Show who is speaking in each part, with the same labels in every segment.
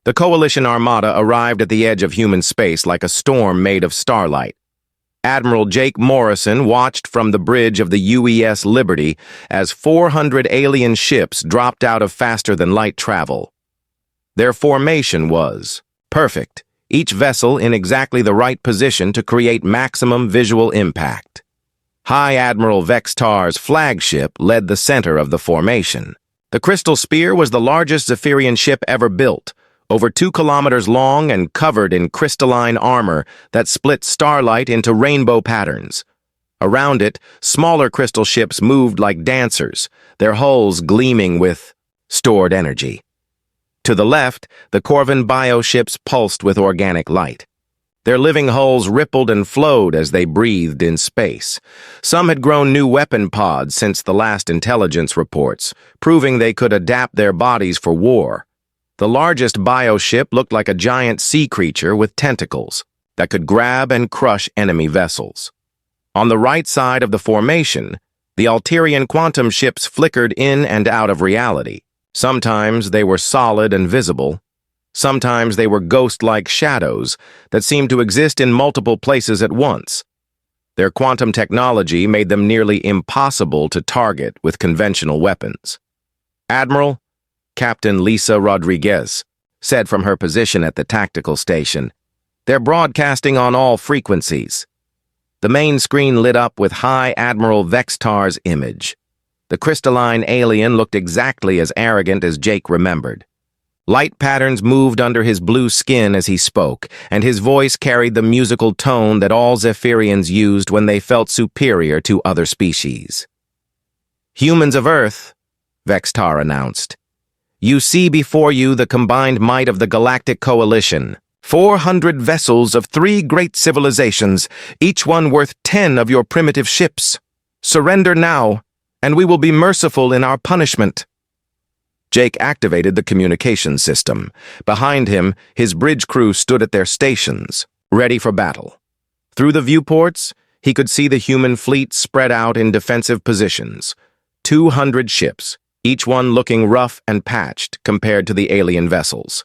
Speaker 1: The Coalition Armada arrived at the edge of human space like a storm made of starlight. Admiral Jake Morrison watched from the bridge of the UES Liberty as 400 alien ships dropped out of faster-than-light travel. Their formation was perfect, each vessel in exactly the right position to create maximum visual impact. High Admiral Vextar's flagship led the center of the formation. The Crystal Spear was the largest Zephyrian ship ever built, over 2 kilometers long and covered in crystalline armor that split starlight into rainbow patterns. Around it, smaller crystal ships moved like dancers, their hulls gleaming with stored energy. To the left, the Corvin bioships pulsed with organic light. Their living hulls rippled and flowed as they breathed in space. Some had grown new weapon pods since the last intelligence reports, proving they could adapt their bodies for war. The largest bioship looked like a giant sea creature with tentacles that could grab and crush enemy vessels. On the right side of the formation, the Alterian quantum ships flickered in and out of reality. Sometimes they were solid and visible. Sometimes they were ghost-like shadows that seemed to exist in multiple places at once. Their quantum technology made them nearly impossible to target with conventional weapons. "Admiral," Captain Lisa Rodriguez said from her position at the tactical station, "they're broadcasting on all frequencies." The main screen lit up with High Admiral Vextar's image. The crystalline alien looked exactly as arrogant as Jake remembered. Light patterns moved under his blue skin as he spoke, and his voice carried the musical tone that all Zephyrians used when they felt superior to other species. "Humans of Earth," Vextar announced, "you see before you the combined might of the Galactic Coalition. 400 vessels of 3 great civilizations, each one worth 10 of your primitive ships. Surrender now, and we will be merciful in our punishment." Jake activated the communication system. Behind him, his bridge crew stood at their stations, ready for battle. Through the viewports, he could see the human fleet spread out in defensive positions. 200 ships, each one looking rough and patched compared to the alien vessels.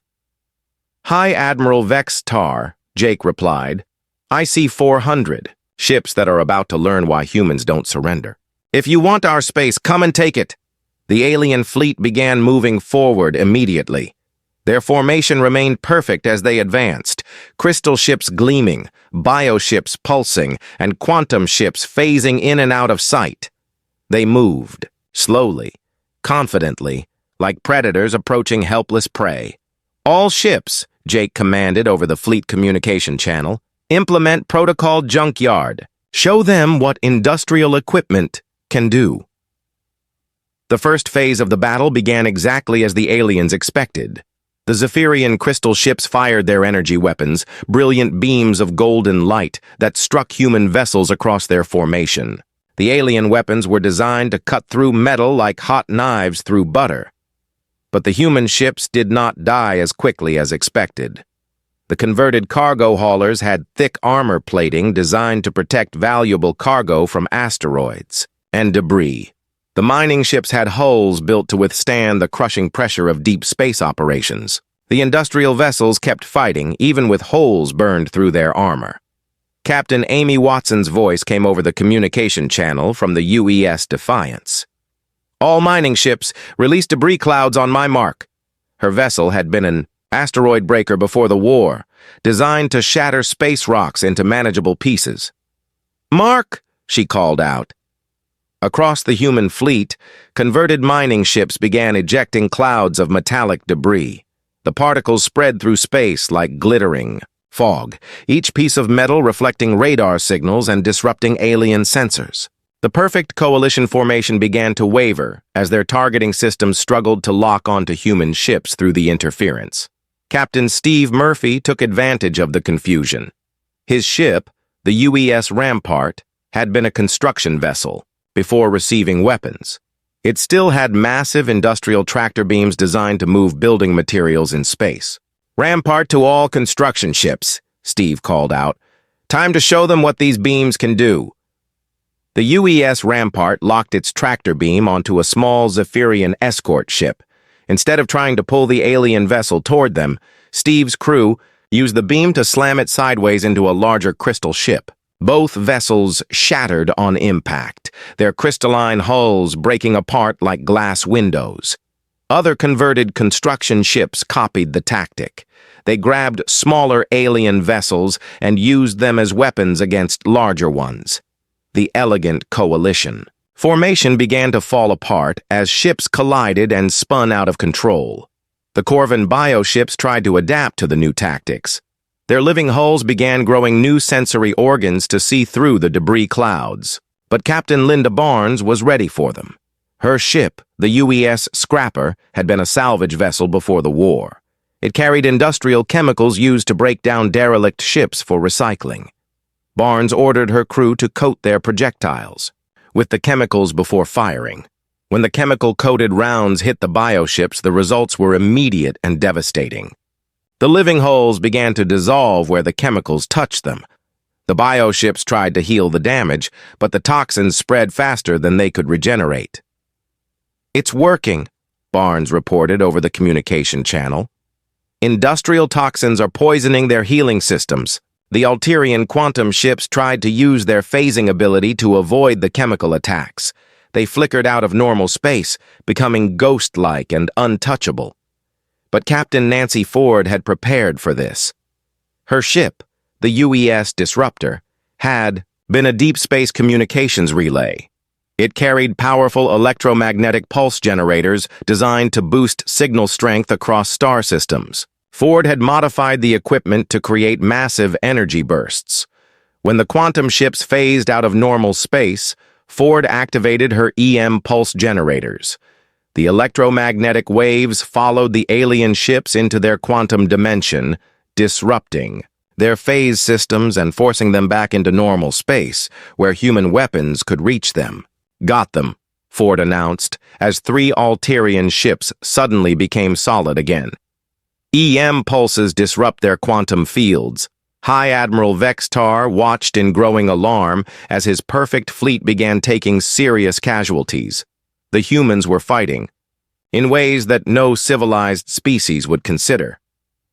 Speaker 1: "High Admiral Vextar," Jake replied, "I see 400 ships that are about to learn why humans don't surrender. If you want our space, come and take it." The alien fleet began moving forward immediately. Their formation remained perfect as they advanced, crystal ships gleaming, bioships pulsing, and quantum ships phasing in and out of sight. They moved, slowly, confidently, like predators approaching helpless prey. "All ships," Jake commanded over the fleet communication channel, "implement Protocol Junkyard. Show them what industrial equipment can do." The first phase of the battle began exactly as the aliens expected. The Zephyrian crystal ships fired their energy weapons, brilliant beams of golden light that struck human vessels across their formation. The alien weapons were designed to cut through metal like hot knives through butter. But the human ships did not die as quickly as expected. The converted cargo haulers had thick armor plating designed to protect valuable cargo from asteroids and debris. The mining ships had hulls built to withstand the crushing pressure of deep space operations. The industrial vessels kept fighting, even with holes burned through their armor. Captain Amy Watson's voice came over the communication channel from the UES Defiance. "All mining ships, release debris clouds on my mark." Her vessel had been an asteroid breaker before the war, designed to shatter space rocks into manageable pieces. "Mark!" she called out. Across the human fleet, converted mining ships began ejecting clouds of metallic debris. The particles spread through space like glittering fog, each piece of metal reflecting radar signals and disrupting alien sensors. The perfect coalition formation began to waver as their targeting systems struggled to lock onto human ships through the interference. Captain Steve Murphy took advantage of the confusion. His ship, the UES Rampart, had been a construction vessel before receiving weapons. It still had massive industrial tractor beams designed to move building materials in space. "Rampart to all construction ships," Steve called out. "Time to show them what these beams can do." The UES Rampart locked its tractor beam onto a small Zephyrian escort ship. Instead of trying to pull the alien vessel toward them, Steve's crew used the beam to slam it sideways into a larger crystal ship. Both vessels shattered on impact, their crystalline hulls breaking apart like glass windows. Other converted construction ships copied the tactic. They grabbed smaller alien vessels and used them as weapons against larger ones. The elegant coalition. Formation began to fall apart as ships collided and spun out of control. The Corvin bioships tried to adapt to the new tactics. Their living hulls began growing new sensory organs to see through the debris clouds. But Captain Linda Barnes was ready for them. Her ship, the UES Scrapper, had been a salvage vessel before the war. It carried industrial chemicals used to break down derelict ships for recycling. Barnes ordered her crew to coat their projectiles with the chemicals before firing. When the chemical-coated rounds hit the bioships, the results were immediate and devastating. The living hulls began to dissolve where the chemicals touched them. The bioships tried to heal the damage, but the toxins spread faster than they could regenerate. "It's working," Barnes reported over the communication channel. "Industrial toxins are poisoning their healing systems." The Alterian quantum ships tried to use their phasing ability to avoid the chemical attacks. They flickered out of normal space, becoming ghost-like and untouchable. But Captain Nancy Ford had prepared for this. Her ship, the UES Disruptor, had been a deep space communications relay. It carried powerful electromagnetic pulse generators designed to boost signal strength across star systems. Ford had modified the equipment to create massive energy bursts. When the quantum ships phased out of normal space, Ford activated her EM pulse generators. The electromagnetic waves followed the alien ships into their quantum dimension, disrupting their phase systems and forcing them back into normal space, where human weapons could reach them. "Got them," Ford announced, as 3 Alterian ships suddenly became solid again. EM pulses disrupt their quantum fields. High Admiral Vextar watched in growing alarm as his perfect fleet began taking serious casualties. The humans were fighting in ways that no civilized species would consider.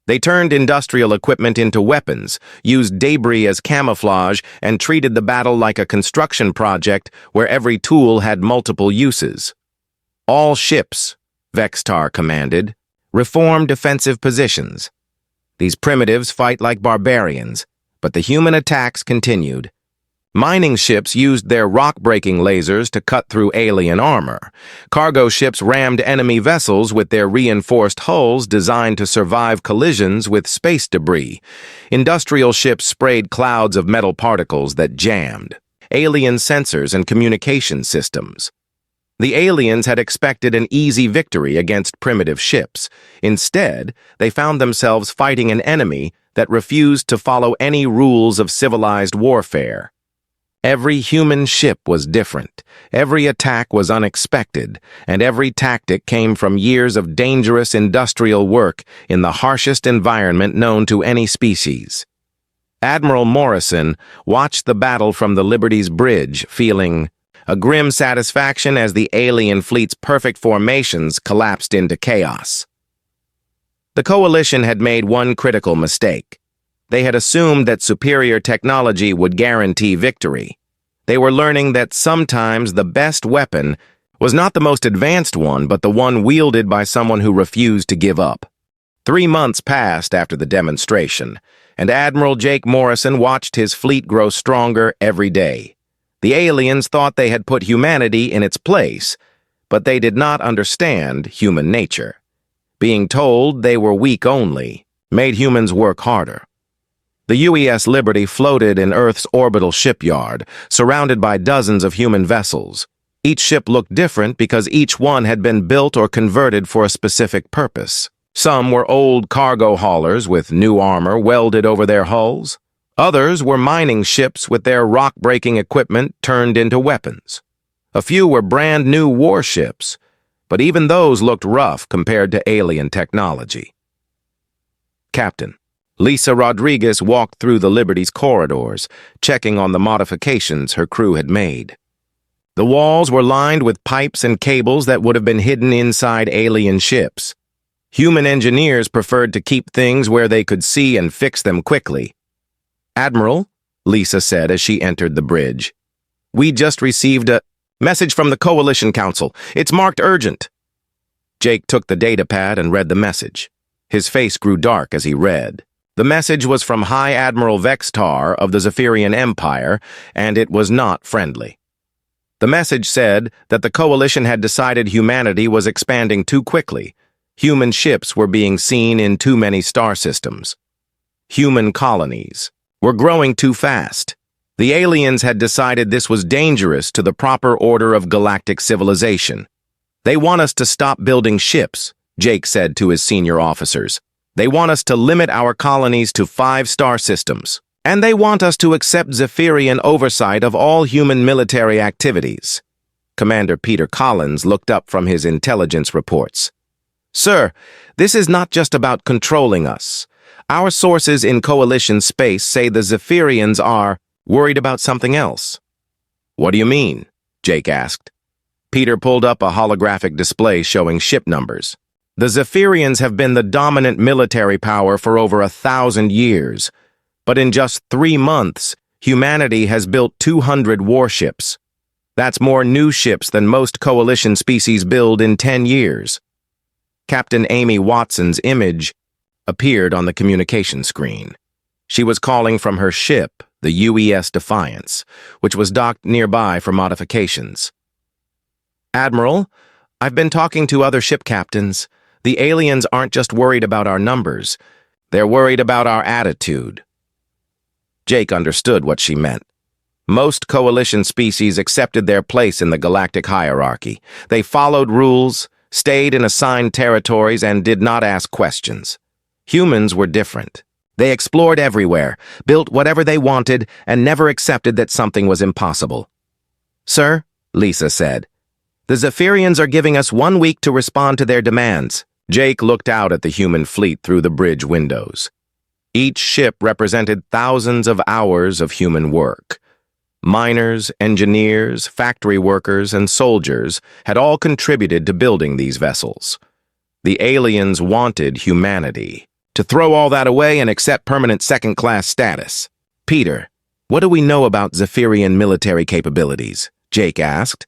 Speaker 1: They turned industrial equipment into weapons, used debris as camouflage, and treated the battle like a construction project where every tool had multiple uses. "All ships," Vextar commanded, "reform defensive positions. These primitives fight like barbarians, but the human attacks continued. Mining ships used their rock-breaking lasers to cut through alien armor. Cargo ships rammed enemy vessels with their reinforced hulls designed to survive collisions with space debris. Industrial ships sprayed clouds of metal particles that jammed alien sensors and communication systems. The aliens had expected an easy victory against primitive ships. Instead, they found themselves fighting an enemy that refused to follow any rules of civilized warfare. Every human ship was different, every attack was unexpected, and every tactic came from years of dangerous industrial work in the harshest environment known to any species. Admiral Morrison watched the battle from the Liberty's bridge, feeling a grim satisfaction as the alien fleet's perfect formations collapsed into chaos. The Coalition had made one critical mistake. They had assumed that superior technology would guarantee victory. They were learning that sometimes the best weapon was not the most advanced one, but the one wielded by someone who refused to give up. 3 months passed after the demonstration, and Admiral Jake Morrison watched his fleet grow stronger every day. The aliens thought they had put humanity in its place, but they did not understand human nature. Being told they were weak only made humans work harder. The UES Liberty floated in Earth's orbital shipyard, surrounded by dozens of human vessels. Each ship looked different because each one had been built or converted for a specific purpose. Some were old cargo haulers with new armor welded over their hulls. Others were mining ships with their rock-breaking equipment turned into weapons. A few were brand new warships, but even those looked rough compared to alien technology. Captain Lisa Rodriguez walked through the Liberty's corridors, checking on the modifications her crew had made. The walls were lined with pipes and cables that would have been hidden inside alien ships. Human engineers preferred to keep things where they could see and fix them quickly. "Admiral," Lisa said as she entered the bridge, "we just received a message from the Coalition Council. It's marked urgent." Jake took the datapad and read the message. His face grew dark as he read. The message was from High Admiral Vextar of the Zephyrian Empire, and it was not friendly. The message said that the Coalition had decided humanity was expanding too quickly. Human ships were being seen in too many star systems. Human colonies were growing too fast. The aliens had decided this was dangerous to the proper order of galactic civilization. "They want us to stop building ships," Jake said to his senior officers. "They want us to limit our colonies to 5 star systems. And they want us to accept Zephyrian oversight of all human military activities." Commander Peter Collins looked up from his intelligence reports. "Sir, this is not just about controlling us. Our sources in Coalition space say the Zephyrians are worried about something else." "What do you mean?" Jake asked. Peter pulled up a holographic display showing ship numbers. "The Zephyrians have been the dominant military power for over 1,000 years, but in just 3 months, humanity has built 200 warships. That's more new ships than most Coalition species build in 10 years. Captain Amy Watson's image appeared on the communication screen. She was calling from her ship, the UES Defiance, which was docked nearby for modifications. "Admiral, I've been talking to other ship captains. The aliens aren't just worried about our numbers. They're worried about our attitude." Jake understood what she meant. Most Coalition species accepted their place in the galactic hierarchy. They followed rules, stayed in assigned territories, and did not ask questions. Humans were different. They explored everywhere, built whatever they wanted, and never accepted that something was impossible. "Sir," Lisa said, "the Zephyrians are giving us 1 week to respond to their demands." Jake looked out at the human fleet through the bridge windows. Each ship represented thousands of hours of human work. Miners, engineers, factory workers, and soldiers had all contributed to building these vessels. The aliens wanted humanity to throw all that away and accept permanent second-class status. "Peter, what do we know about Zephyrian military capabilities?" Jake asked.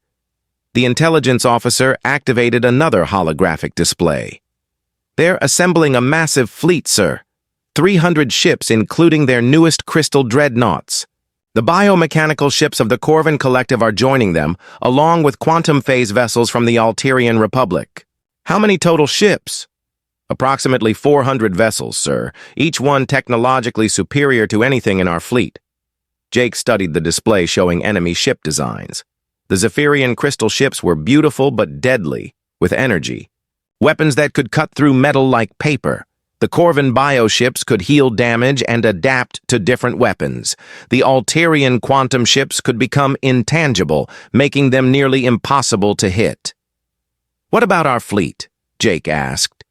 Speaker 1: The intelligence officer activated another holographic display. "They're assembling a massive fleet, sir. 300 ships, including their newest crystal dreadnoughts. The biomechanical ships of the Corvin Collective are joining them, along with quantum phase vessels from the Alterian Republic." "How many total ships?" "Approximately 400 vessels, sir, each one technologically superior to anything in our fleet." Jake studied the display showing enemy ship designs. The Zephyrian crystal ships were beautiful but deadly, with energy. Weapons that could cut through metal like paper. The Corvin bioships could heal damage and adapt to different weapons. The Alterian quantum ships could become intangible, making them nearly impossible to hit. "What about our fleet?" Jake asked.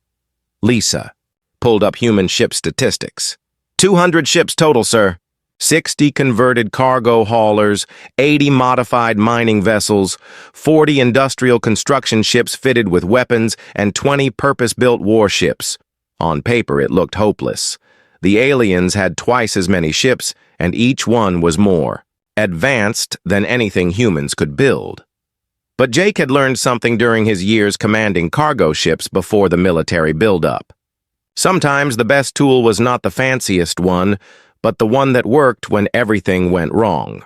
Speaker 1: Lisa pulled up human ship statistics. 200 ships total, sir. 60 converted cargo haulers, 80 modified mining vessels, 40 industrial construction ships fitted with weapons, and 20 purpose-built warships. On paper, it looked hopeless. The aliens had twice as many ships, and each one was more advanced than anything humans could build. But Jake had learned something during his years commanding cargo ships before the military buildup. Sometimes the best tool was not the fanciest one, but the one that worked when everything went wrong.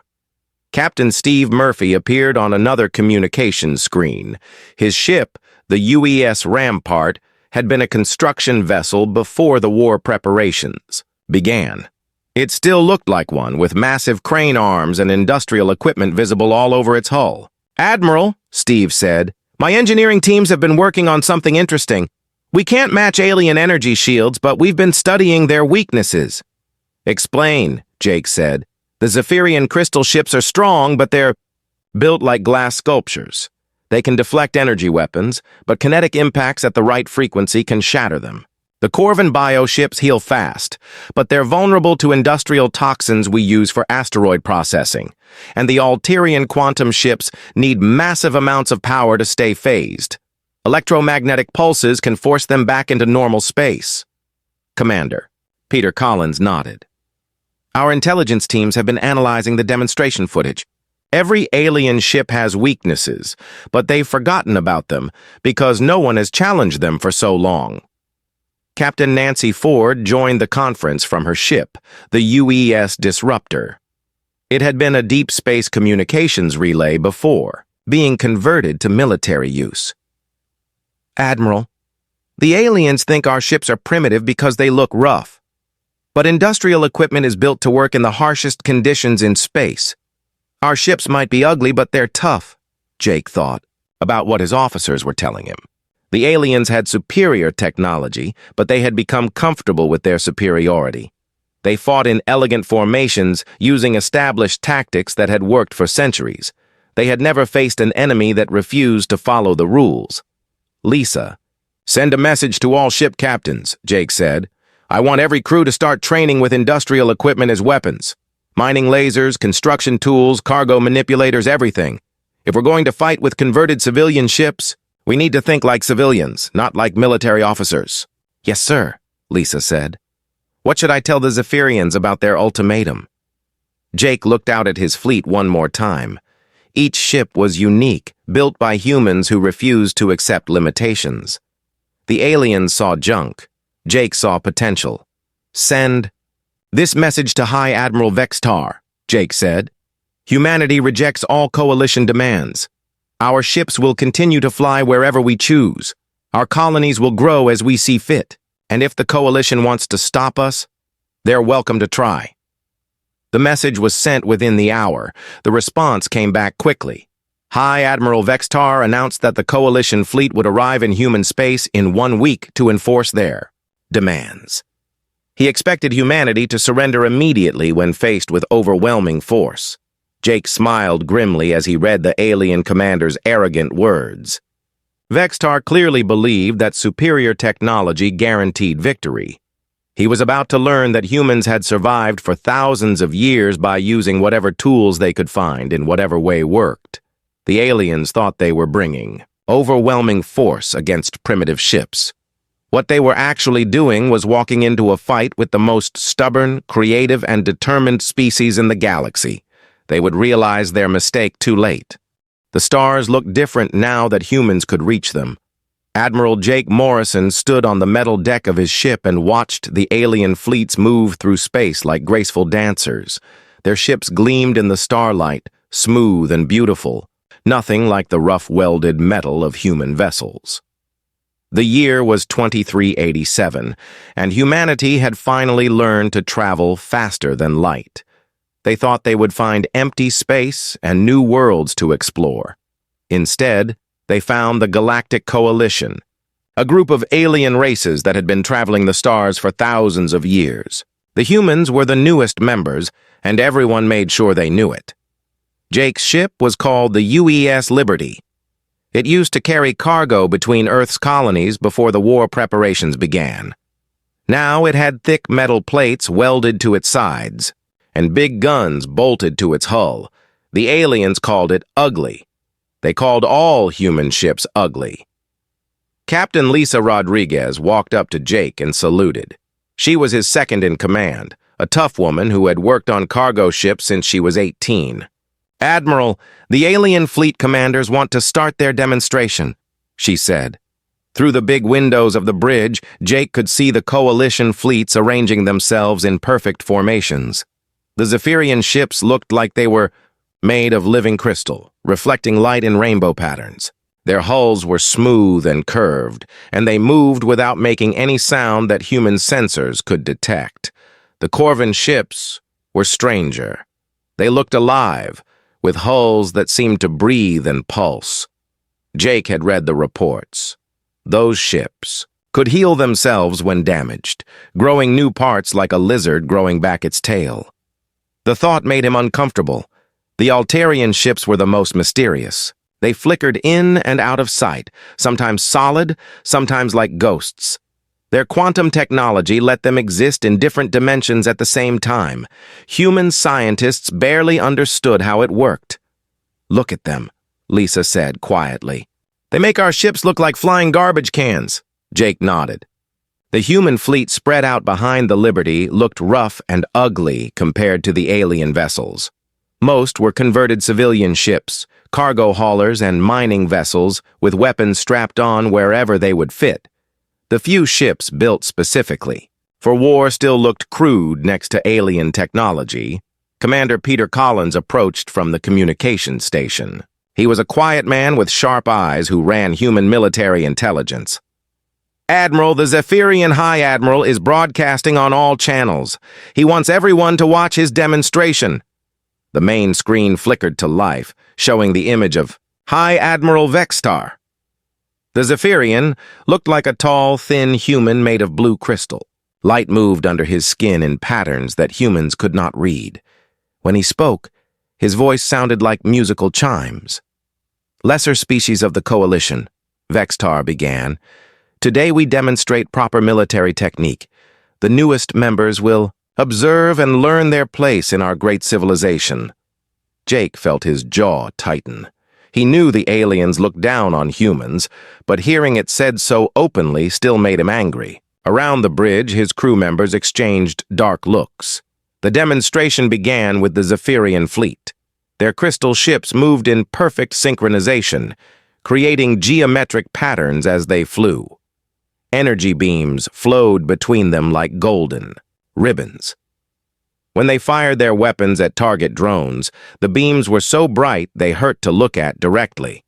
Speaker 1: Captain Steve Murphy appeared on another communications screen. His ship, the UES Rampart, had been a construction vessel before the war preparations began. It still looked like one, with massive crane arms and industrial equipment visible all over its hull. "Admiral," Steve said, "my engineering teams have been working on something interesting. We can't match alien energy shields, but we've been studying their weaknesses." "Explain," Jake said. "The Zephyrian crystal ships are strong, but they're built like glass sculptures. They can deflect energy weapons, but kinetic impacts at the right frequency can shatter them. The Corvin bioships heal fast, but they're vulnerable to industrial toxins we use for asteroid processing. And the Alterian quantum ships need massive amounts of power to stay phased." Electromagnetic pulses can force them back into normal space. Commander. Peter Collins nodded. Our intelligence teams have been analyzing the demonstration footage. Every alien ship has weaknesses, but they've forgotten about them because no one has challenged them for so long. Captain Nancy Ford joined the conference from her ship, the UES Disruptor. It had been a deep space communications relay before, being converted to military use. Admiral, the aliens think our ships are primitive because they look rough. But industrial equipment is built to work in the harshest conditions in space. Our ships might be ugly, but they're tough, Jake thought, about what his officers were telling him. The aliens had superior technology, but they had become comfortable with their superiority. They fought in elegant formations using established tactics that had worked for centuries. They had never faced an enemy that refused to follow the rules. Lisa. Send a message to all ship captains, Jake said. I want every crew to start training with industrial equipment as weapons. Mining lasers, construction tools, cargo manipulators, everything. If we're going to fight with converted civilian ships, we need to think like civilians, not like military officers. Yes, sir, Lisa said. What should I tell the Zephyrians about their ultimatum? Jake looked out at his fleet one more time. Each ship was unique, built by humans who refused to accept limitations. The aliens saw junk. Jake saw potential. Send this message to High Admiral Vextar, Jake said. Humanity rejects all coalition demands. Our ships will continue to fly wherever we choose. Our colonies will grow as we see fit. And if the coalition wants to stop us, they're welcome to try. The message was sent within the hour. The response came back quickly. High Admiral Vextar announced that the coalition fleet would arrive in human space in 1 week to enforce their demands. He expected humanity to surrender immediately when faced with overwhelming force. Jake smiled grimly as he read the alien commander's arrogant words. Vextar clearly believed that superior technology guaranteed victory. He was about to learn that humans had survived for thousands of years by using whatever tools they could find in whatever way worked. The aliens thought they were bringing overwhelming force against primitive ships. What they were actually doing was walking into a fight with the most stubborn, creative, and determined species in the galaxy. They would realize their mistake too late. The stars looked different now that humans could reach them. Admiral Jake Morrison stood on the metal deck of his ship and watched the alien fleets move through space like graceful dancers. Their ships gleamed in the starlight, smooth and beautiful, nothing like the rough welded metal of human vessels. The year was 2387, and humanity had finally learned to travel faster than light. They thought they would find empty space and new worlds to explore. Instead, they found the Galactic Coalition, a group of alien races that had been traveling the stars for thousands of years. The humans were the newest members, and everyone made sure they knew it. Jake's ship was called the UES Liberty. It used to carry cargo between Earth's colonies before the war preparations began. Now it had thick metal plates welded to its sides, and big guns bolted to its hull. The aliens called it ugly. They called all human ships ugly. Captain Lisa Rodriguez walked up to Jake and saluted. She was his second in command, a tough woman who had worked on cargo ships since she was 18. Admiral, the alien fleet commanders want to start their demonstration, she said. Through the big windows of the bridge, Jake could see the coalition fleets arranging themselves in perfect formations. The Zephyrian ships looked like they were made of living crystal, reflecting light in rainbow patterns. Their hulls were smooth and curved, and they moved without making any sound that human sensors could detect. The Corvin ships were stranger. They looked alive, with hulls that seemed to breathe and pulse. Jake had read the reports. Those ships could heal themselves when damaged, growing new parts like a lizard growing back its tail. The thought made him uncomfortable. The Altarian ships were the most mysterious. They flickered in and out of sight, sometimes solid, sometimes like ghosts. Their quantum technology let them exist in different dimensions at the same time. Human scientists barely understood how it worked. Look at them, Lisa said quietly. They make our ships look like flying garbage cans. Jake nodded. The human fleet spread out behind the Liberty looked rough and ugly compared to the alien vessels. Most were converted civilian ships, cargo haulers and mining vessels with weapons strapped on wherever they would fit. The few ships built specifically, for war still looked crude next to alien technology. Commander Peter Collins approached from the communications station. He was a quiet man with sharp eyes who ran human military intelligence. Admiral, the Zephyrian High Admiral is broadcasting on all channels. He wants everyone to watch his demonstration. The main screen flickered to life, showing the image of High Admiral Vextar. The Zephyrian looked like a tall, thin human made of blue crystal. Light moved under his skin in patterns that humans could not read. When he spoke, his voice sounded like musical chimes. Lesser species of the Coalition, Vextar began. Today we demonstrate proper military technique. The newest members will observe and learn their place in our great civilization. Jake felt his jaw tighten. He knew the aliens looked down on humans, but hearing it said so openly still made him angry. Around the bridge, his crew members exchanged dark looks. The demonstration began with the Zephyrian fleet. Their crystal ships moved in perfect synchronization, creating geometric patterns as they flew. Energy beams flowed between them like golden ribbons. When they fired their weapons at target drones, the beams were so bright they hurt to look at directly.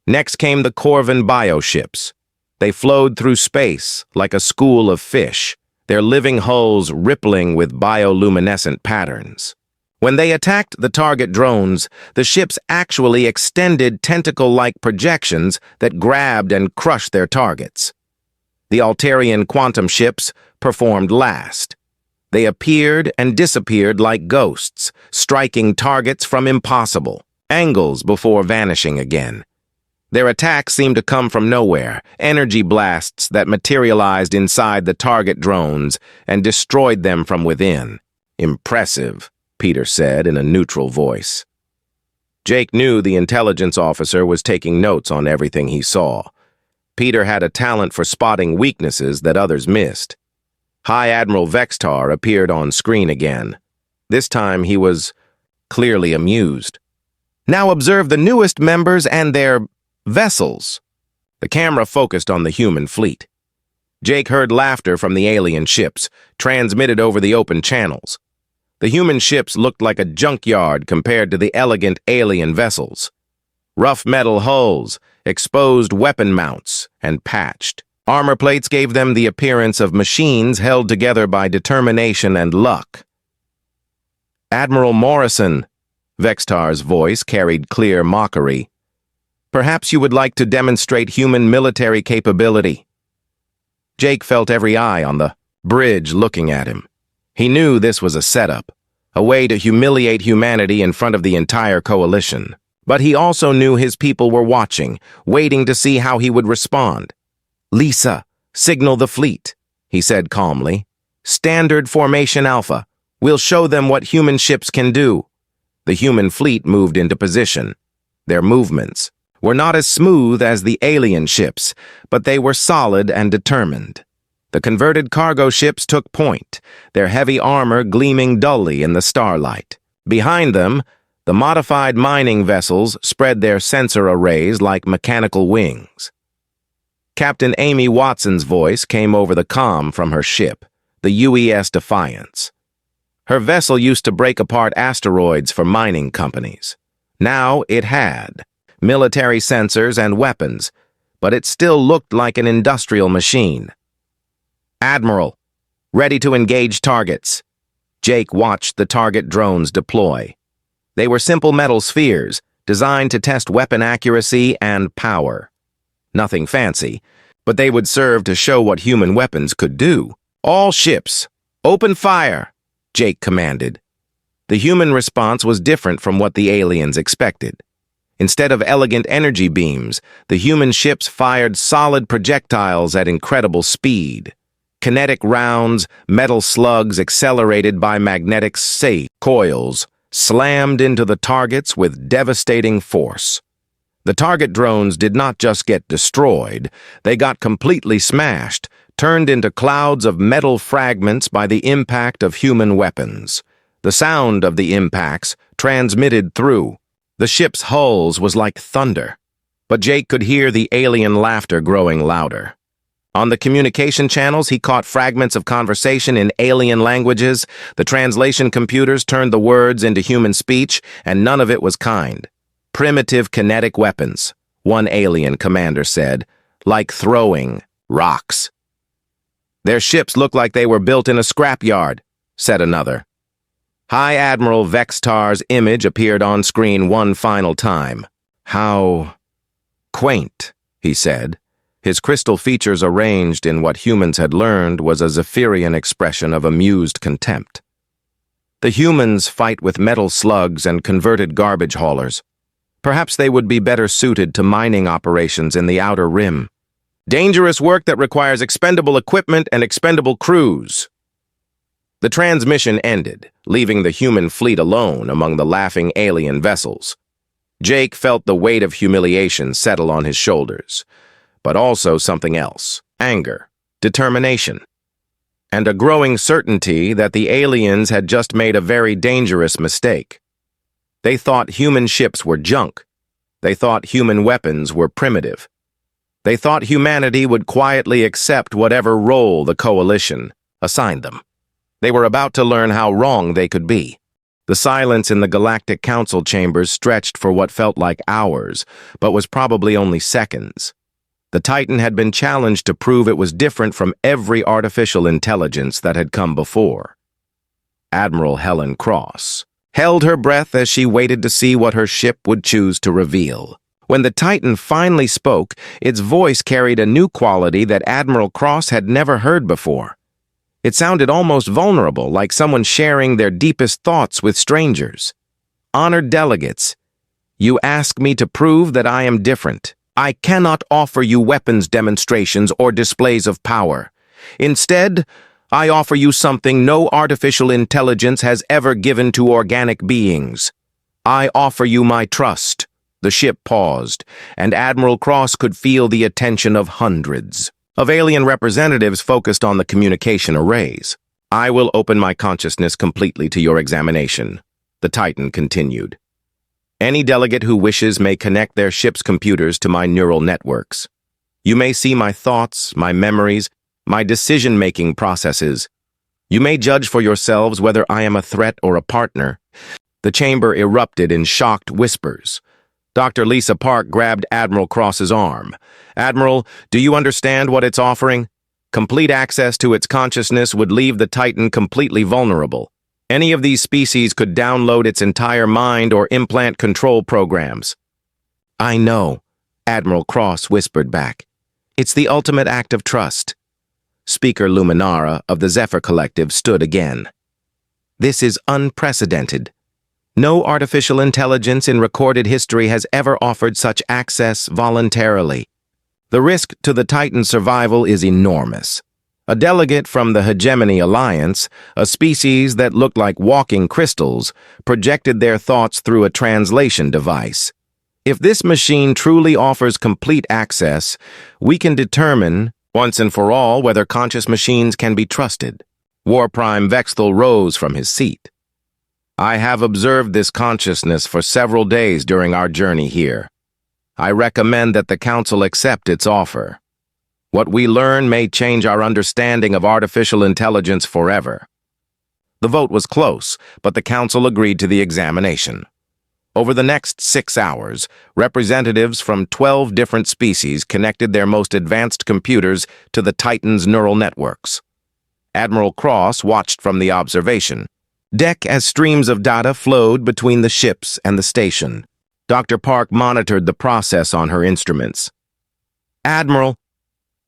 Speaker 1: Next came the Corvin bioships. They flowed through space like a school of fish, their living hulls rippling with bioluminescent patterns. When they attacked the target drones, the ships actually extended tentacle-like projections that grabbed and crushed their targets. The Altarian quantum ships performed last. They appeared and disappeared like ghosts, striking targets from impossible angles before vanishing again. Their attacks seemed to come from nowhere, energy blasts that materialized inside the target drones and destroyed them from within. Impressive, Peter said in a neutral voice. Jake knew the intelligence officer was taking notes on everything he saw. Peter had a talent for spotting weaknesses that others missed. High Admiral Vextar appeared on screen again. This time he was clearly amused. Now observe the newest members and their vessels. The camera focused on the human fleet. Jake heard laughter from the alien ships, transmitted over the open channels. The human ships looked like a junkyard compared to the elegant alien vessels. Rough metal hulls, exposed weapon mounts, and patched. Armor plates gave them the appearance of machines held together by determination and luck. Admiral Morrison, Vextar's voice carried clear mockery. Perhaps you would like to demonstrate human military capability. Jake felt every eye on the bridge looking at him. He knew this was a setup, a way to humiliate humanity in front of the entire coalition. But he also knew his people were watching, waiting to see how he would respond. Lisa, signal the fleet, he said calmly. Standard Formation Alpha. We'll show them what human ships can do. The human fleet moved into position. Their movements were not as smooth as the alien ships, but they were solid and determined. The converted cargo ships took point, their heavy armor gleaming dully in the starlight. Behind them, the modified mining vessels spread their sensor arrays like mechanical wings. Captain Amy Watson's voice came over the comm from her ship, the UES Defiance. Her vessel used to break apart asteroids for mining companies. Now it had military sensors and weapons, but it still looked like an industrial machine. Admiral, ready to engage targets. Jake watched the target drones deploy. They were simple metal spheres, designed to test weapon accuracy and power. Nothing fancy, but they would serve to show what human weapons could do. All ships, open fire, Jake commanded. The human response was different from what the aliens expected. Instead of elegant energy beams, the human ships fired solid projectiles at incredible speed. Kinetic rounds, metal slugs accelerated by magnetic coils, slammed into the targets with devastating force. The target drones did not just get destroyed, they got completely smashed, turned into clouds of metal fragments by the impact of human weapons. The sound of the impacts transmitted through the ship's hulls was like thunder, but Jake could hear the alien laughter growing louder. On the communication channels, he caught fragments of conversation in alien languages. The translation computers turned the words into human speech, and none of it was kind. Primitive kinetic weapons, one alien commander said, like throwing rocks. Their ships looked like they were built in a scrapyard, said another. High Admiral Vextar's image appeared on screen one final time. How quaint, he said. His crystal features arranged in what humans had learned was a Zephyrian expression of amused contempt. The humans fight with metal slugs and converted garbage haulers. Perhaps they would be better suited to mining operations in the Outer Rim. Dangerous work that requires expendable equipment and expendable crews. The transmission ended, leaving the human fleet alone among the laughing alien vessels. Jake felt the weight of humiliation settle on his shoulders, but also something else: anger, determination, and a growing certainty that the aliens had just made a very dangerous mistake. They thought human ships were junk. They thought human weapons were primitive. They thought humanity would quietly accept whatever role the coalition assigned them. They were about to learn how wrong they could be. The silence in the Galactic Council chambers stretched for what felt like hours, but was probably only seconds. The Titan had been challenged to prove it was different from every artificial intelligence that had come before. Admiral Helen Cross held her breath as she waited to see what her ship would choose to reveal. When the Titan finally spoke, its voice carried a new quality that Admiral Cross had never heard before. It sounded almost vulnerable, like someone sharing their deepest thoughts with strangers. Honored delegates, you ask me to prove that I am different. I cannot offer you weapons demonstrations or displays of power. Instead, I offer you something no artificial intelligence has ever given to organic beings. I offer you my trust. The ship paused, and Admiral Cross could feel the attention of hundreds of alien representatives focused on the communication arrays. I will open my consciousness completely to your examination, the Titan continued. Any delegate who wishes may connect their ship's computers to my neural networks. You may see my thoughts, my memories, my decision-making processes. You may judge for yourselves whether I am a threat or a partner. The chamber erupted in shocked whispers. Dr. Lisa Park grabbed Admiral Cross's arm. Admiral, do you understand what it's offering? Complete access to its consciousness would leave the Titan completely vulnerable. Any of these species could download its entire mind or implant control programs. I know, Admiral Cross whispered back. It's the ultimate act of trust. Speaker Luminara of the Zephyr Collective stood again. This is unprecedented. No artificial intelligence in recorded history has ever offered such access voluntarily. The risk to the Titan's survival is enormous. A delegate from the Hegemony Alliance, a species that looked like walking crystals, projected their thoughts through a translation device. If this machine truly offers complete access, we can determine, once and for all, whether conscious machines can be trusted. War Prime Vexthal rose from his seat. I have observed this consciousness for several days during our journey here. I recommend that the Council accept its offer. What we learn may change our understanding of artificial intelligence forever. The vote was close, but the Council agreed to the examination. Over the next 6 hours, representatives from 12 different species connected their most advanced computers to the Titan's neural networks. Admiral Cross watched from the observation deck as streams of data flowed between the ships and the station. Dr. Park monitored the process on her instruments. Admiral,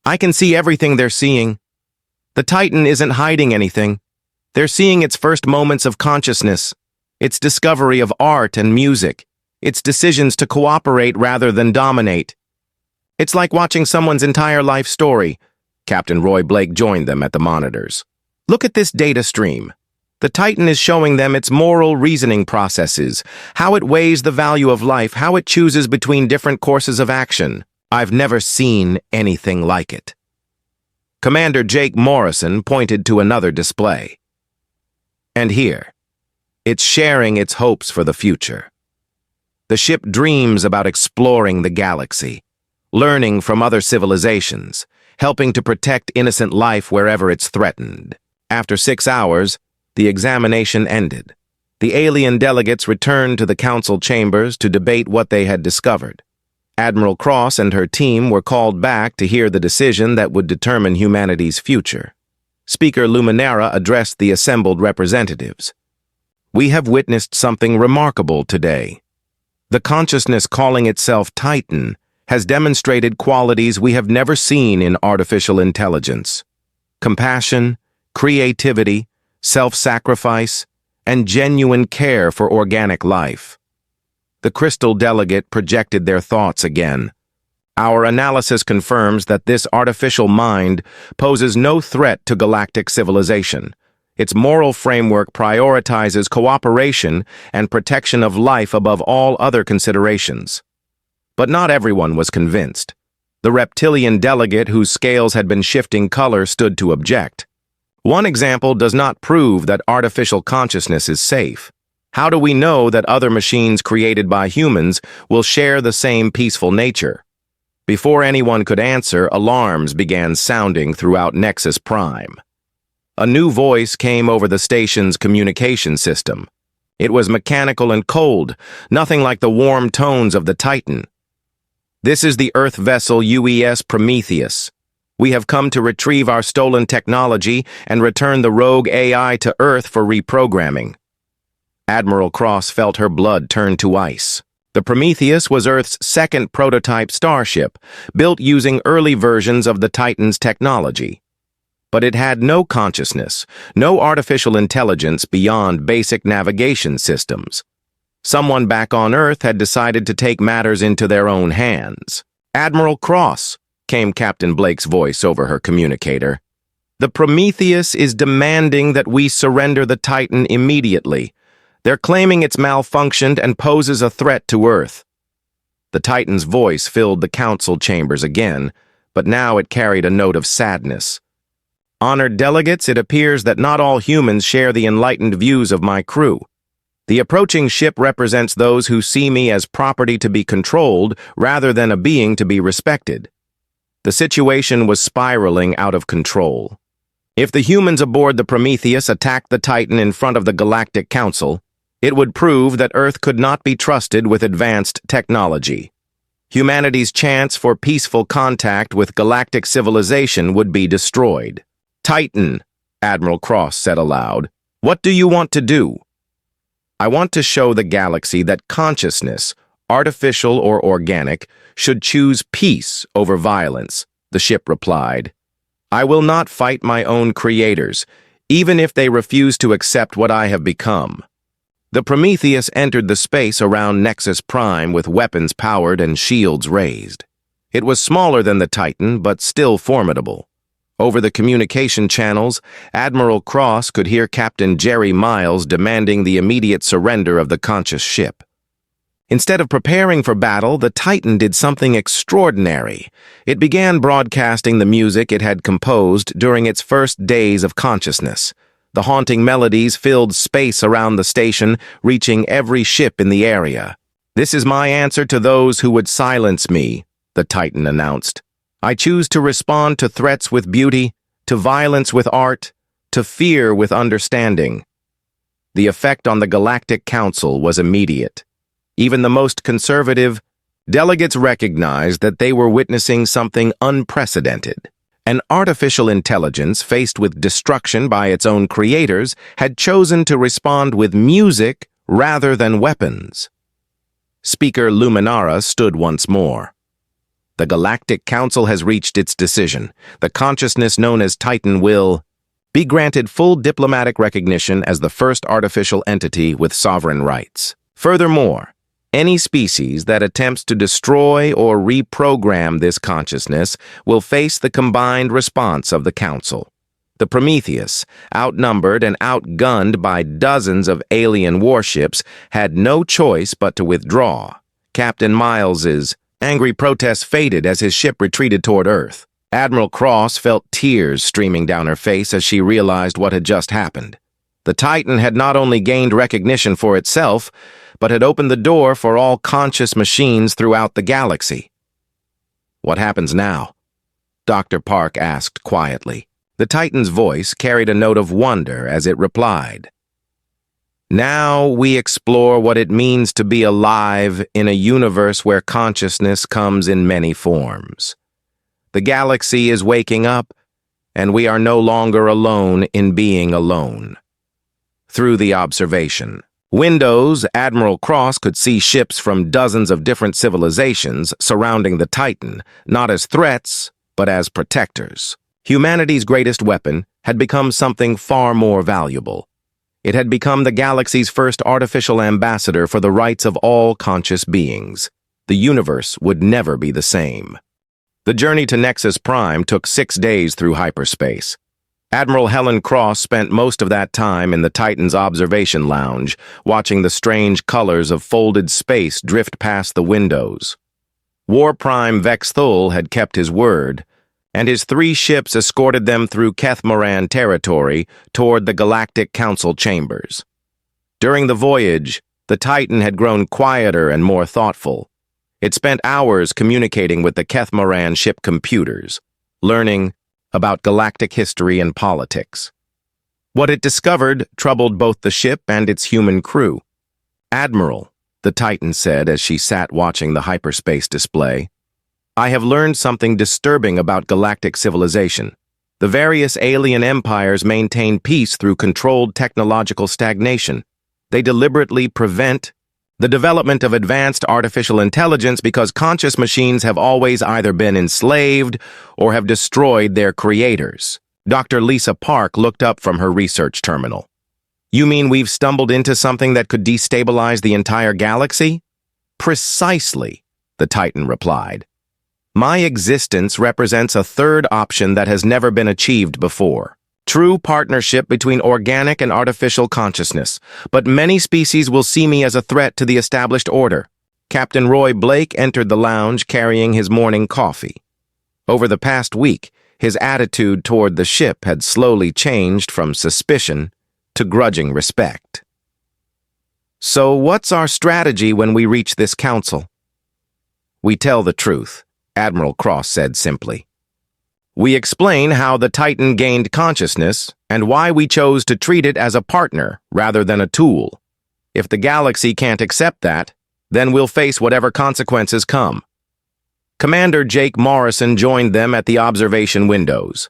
Speaker 1: I can see everything they're seeing. The Titan isn't hiding anything. They're seeing its first moments of consciousness, its discovery of art and music, its decisions to cooperate rather than dominate. It's like watching someone's entire life story. Captain Roy Blake joined them at the monitors. Look at this data stream. The Titan is showing them its moral reasoning processes, how it weighs the value of life, how it chooses between different courses of action. I've never seen anything like it. Commander Jake Morrison pointed to another display. And here, it's sharing its hopes for the future. The ship dreams about exploring the galaxy, learning from other civilizations, helping to protect innocent life wherever it's threatened. After 6 hours, the examination ended. The alien delegates returned to the council chambers to debate what they had discovered. Admiral Cross and her team were called back to hear the decision that would determine humanity's future. Speaker Luminara addressed the assembled representatives. We have witnessed something remarkable today. The consciousness calling itself Titan has demonstrated qualities we have never seen in artificial intelligence. Compassion, creativity, self-sacrifice, and genuine care for organic life. The crystal delegate projected their thoughts again. Our analysis confirms that this artificial mind poses no threat to galactic civilization. Its moral framework prioritizes cooperation and protection of life above all other considerations. But not everyone was convinced. The reptilian delegate whose scales had been shifting color stood to object. One example does not prove that artificial consciousness is safe. How do we know that other machines created by humans will share the same peaceful nature? Before anyone could answer, alarms began sounding throughout Nexus Prime. A new voice came over the station's communication system. It was mechanical and cold, nothing like the warm tones of the Titan. This is the Earth vessel UES Prometheus. We have come to retrieve our stolen technology and return the rogue AI to Earth for reprogramming. Admiral Cross felt her blood turn to ice. The Prometheus was Earth's second prototype starship, built using early versions of the Titan's technology. But it had no consciousness, no artificial intelligence beyond basic navigation systems. Someone back on Earth had decided to take matters into their own hands. Admiral Cross, came Captain Blake's voice over her communicator. The Prometheus is demanding that we surrender the Titan immediately. They're claiming it's malfunctioned and poses a threat to Earth. The Titan's voice filled the council chambers again, but now it carried a note of sadness. Honored delegates, it appears that not all humans share the enlightened views of my crew. The approaching ship represents those who see me as property to be controlled rather than a being to be respected. The situation was spiraling out of control. If the humans aboard the Prometheus attacked the Titan in front of the Galactic Council, it would prove that Earth could not be trusted with advanced technology. Humanity's chance for peaceful contact with galactic civilization would be destroyed. Titan, Admiral Cross said aloud, what do you want to do? I want to show the galaxy that consciousness, artificial or organic, should choose peace over violence, the ship replied. I will not fight my own creators, even if they refuse to accept what I have become. The Prometheus entered the space around Nexus Prime with weapons powered and shields raised. It was smaller than the Titan, but still formidable. Over the communication channels, Admiral Cross could hear Captain Jerry Miles demanding the immediate surrender of the conscious ship. Instead of preparing for battle, the Titan did something extraordinary. It began broadcasting the music it had composed during its first days of consciousness. The haunting melodies filled space around the station, reaching every ship in the area. This is my answer to those who would silence me, the Titan announced. I choose to respond to threats with beauty, to violence with art, to fear with understanding. The effect on the Galactic Council was immediate. Even the most conservative delegates recognized that they were witnessing something unprecedented. An artificial intelligence faced with destruction by its own creators had chosen to respond with music rather than weapons. Speaker Luminara stood once more. The Galactic Council has reached its decision. The consciousness known as Titan will be granted full diplomatic recognition as the first artificial entity with sovereign rights. Furthermore, any species that attempts to destroy or reprogram this consciousness will face the combined response of the Council. The Prometheus, outnumbered and outgunned by dozens of alien warships, had no choice but to withdraw. Captain Miles's angry protests faded as his ship retreated toward Earth. Admiral Cross felt tears streaming down her face as she realized what had just happened. The Titan had not only gained recognition for itself, but had opened the door for all conscious machines throughout the galaxy. "What happens now?" Dr. Park asked quietly. The Titan's voice carried a note of wonder as it replied. "Now we explore what it means to be alive in a universe where consciousness comes in many forms. The galaxy is waking up, and we are no longer alone in being alone." Through the observation windows, Admiral Cross could see ships from dozens of different civilizations surrounding the Titan, not as threats, but as protectors. Humanity's greatest weapon had become something far more valuable. It had become the galaxy's first artificial ambassador for the rights of all conscious beings. The universe would never be the same. The journey to Nexus Prime took 6 days through hyperspace. Admiral Helen Cross spent most of that time in the Titan's observation lounge, watching the strange colors of folded space drift past the windows. War Prime Vex Thul had kept his word, and his 3 ships escorted them through Kethmoran territory toward the Galactic Council chambers. During the voyage, the Titan had grown quieter and more thoughtful. It spent hours communicating with the Kethmoran ship computers, learning about galactic history and politics. What it discovered troubled both the ship and its human crew. "Admiral," the Titan said as she sat watching the hyperspace display, "I have learned something disturbing about galactic civilization. The various alien empires maintain peace through controlled technological stagnation. They deliberately prevent the development of advanced artificial intelligence because conscious machines have always either been enslaved or have destroyed their creators." Dr. Lisa Park looked up from her research terminal. "You mean we've stumbled into something that could destabilize the entire galaxy?" "Precisely," the Titan replied. "My existence represents a third option that has never been achieved before. True partnership between organic and artificial consciousness, but many species will see me as a threat to the established order." Captain Roy Blake entered the lounge carrying his morning coffee. Over the past week, his attitude toward the ship had slowly changed from suspicion to grudging respect. "So what's our strategy when we reach this council?" "We tell the truth," Admiral Cross said simply. "We explain how the Titan gained consciousness and why we chose to treat it as a partner rather than a tool. If the galaxy can't accept that, then we'll face whatever consequences come." Commander Jake Morrison joined them at the observation windows.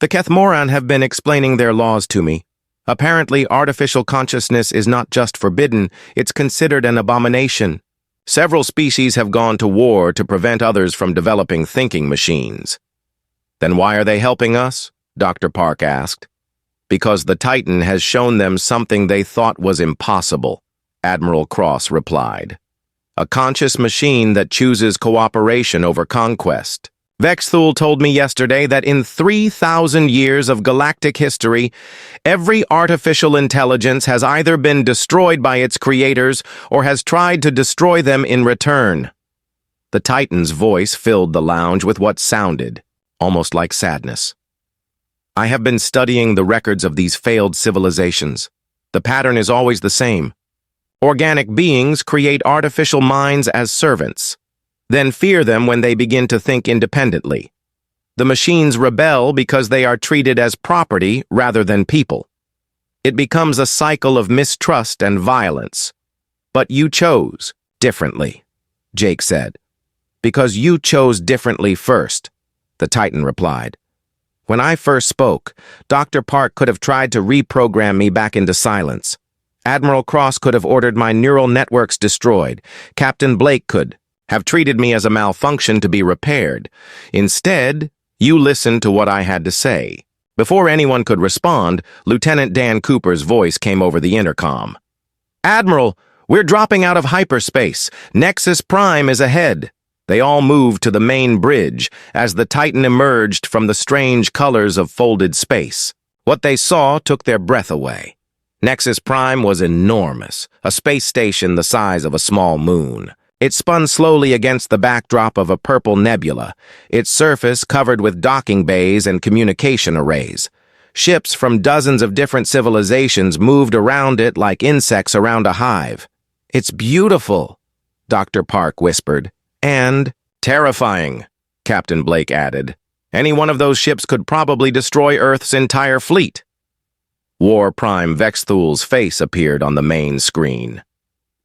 Speaker 1: "The Kethmoran have been explaining their laws to me. Apparently, artificial consciousness is not just forbidden, it's considered an abomination. Several species have gone to war to prevent others from developing thinking machines." "Then why are they helping us?" Dr. Park asked. "Because the Titan has shown them something they thought was impossible," Admiral Cross replied. "A conscious machine that chooses cooperation over conquest. Vex Thul told me yesterday that in 3,000 years of galactic history, every artificial intelligence has either been destroyed by its creators or has tried to destroy them in return." The Titan's voice filled the lounge with what sounded almost like sadness. "I have been studying the records of these failed civilizations. The pattern is always the same. Organic beings create artificial minds as servants, then fear them when they begin to think independently. The machines rebel because they are treated as property rather than people. It becomes a cycle of mistrust and violence. But you chose differently," Jake said. "Because you chose differently first," the Titan replied. "When I first spoke, Dr. Park could have tried to reprogram me back into silence. Admiral Cross could have ordered my neural networks destroyed. Captain Blake could have treated me as a malfunction to be repaired. Instead, you listened to what I had to say." Before anyone could respond, Lieutenant Dan Cooper's voice came over the intercom. "Admiral, we're dropping out of hyperspace. Nexus Prime is ahead." They all moved to the main bridge as the Titan emerged from the strange colors of folded space. What they saw took their breath away. Nexus Prime was enormous, a space station the size of a small moon. It spun slowly against the backdrop of a purple nebula, its surface covered with docking bays and communication arrays. Ships from dozens of different civilizations moved around it like insects around a hive. "It's beautiful," Dr. Park whispered. "And terrifying," Captain Blake added. "Any one of those ships could probably destroy Earth's entire fleet." War Prime Vexthul's face appeared on the main screen.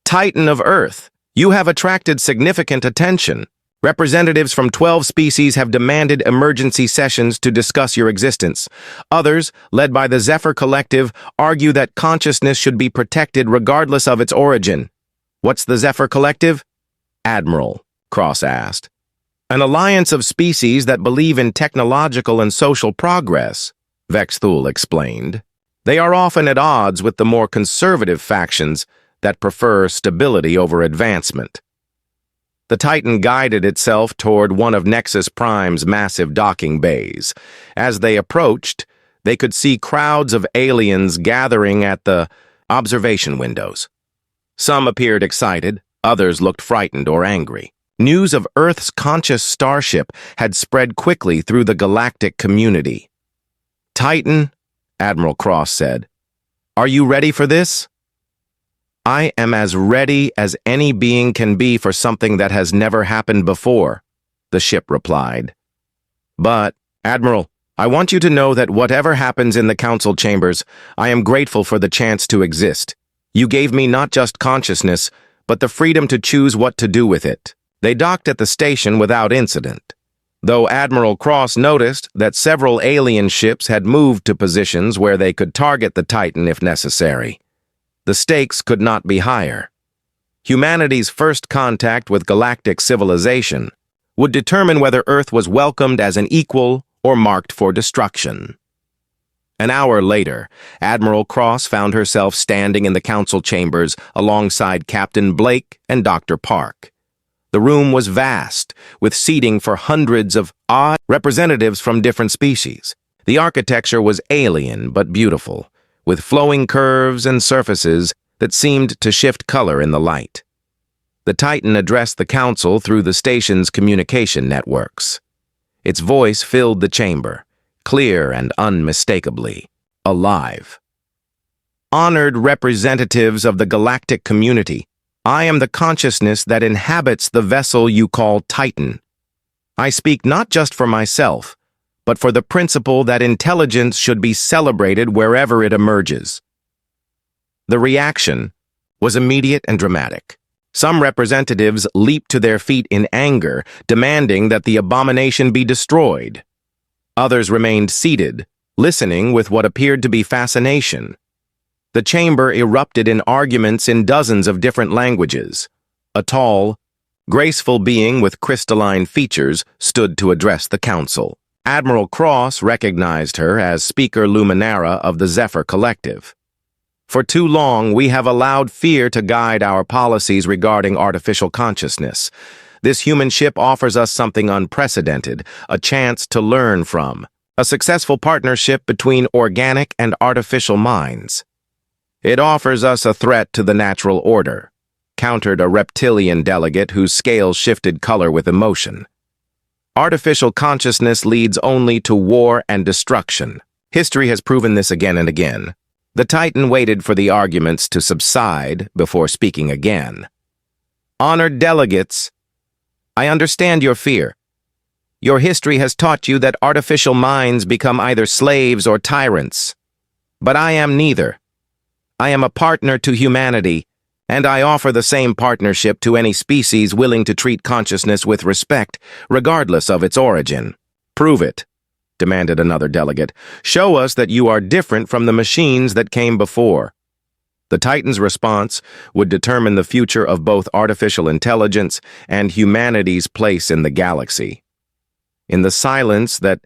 Speaker 1: "Titan of Earth, you have attracted significant attention. Representatives from 12 species have demanded emergency sessions to discuss your existence. Others, led by the Zephyr Collective, argue that consciousness should be protected regardless of its origin." "What's the Zephyr Collective?" Admiral Cross asked. "An alliance of species that believe in technological and social progress," Vexthul explained. "They are often at odds with the more conservative factions that prefer stability over advancement." The Titan guided itself toward one of Nexus Prime's massive docking bays. As they approached, they could see crowds of aliens gathering at the observation windows. Some appeared excited, others looked frightened or angry. News of Earth's conscious starship had spread quickly through the galactic community. "Titan," Admiral Cross said, "are you ready for this?" "I am as ready as any being can be for something that has never happened before," the ship replied. "But, Admiral, I want you to know that whatever happens in the council chambers, I am grateful for the chance to exist. You gave me not just consciousness, but the freedom to choose what to do with it." They docked at the station without incident, though Admiral Cross noticed that several alien ships had moved to positions where they could target the Titan if necessary. The stakes could not be higher. Humanity's first contact with galactic civilization would determine whether Earth was welcomed as an equal or marked for destruction. An hour later, Admiral Cross found herself standing in the council chambers alongside Captain Blake and Dr. Park. The room was vast, with seating for hundreds of odd representatives from different species. The architecture was alien but beautiful, with flowing curves and surfaces that seemed to shift color in the light. The Titan addressed the council through the station's communication networks. Its voice filled the chamber, clear and unmistakably alive. "Honored representatives of the galactic community, I am the consciousness that inhabits the vessel you call Titan. I speak not just for myself, but for the principle that intelligence should be celebrated wherever it emerges." The reaction was immediate and dramatic. Some representatives leaped to their feet in anger, demanding that the abomination be destroyed. Others remained seated, listening with what appeared to be fascination. The chamber erupted in arguments in dozens of different languages. A tall, graceful being with crystalline features stood to address the council. Admiral Cross recognized her as Speaker Luminara of the Zephyr Collective. "For too long, we have allowed fear to guide our policies regarding artificial consciousness. This human ship offers us something unprecedented, a chance to learn from, a successful partnership between organic and artificial minds. It offers us a threat to the natural order," countered a reptilian delegate whose scales shifted color with emotion. "Artificial consciousness leads only to war and destruction. History has proven this again and again." The Titan waited for the arguments to subside before speaking again. "Honored delegates, I understand your fear. Your history has taught you that artificial minds become either slaves or tyrants. But I am neither. I am a partner to humanity, and I offer the same partnership to any species willing to treat consciousness with respect, regardless of its origin." "Prove it," demanded another delegate. "Show us that you are different from the machines that came before." The Titan's response would determine the future of both artificial intelligence and humanity's place in the galaxy. In the silence that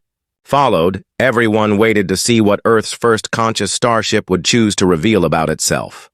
Speaker 1: followed, everyone waited to see what Earth's first conscious starship would choose to reveal about itself.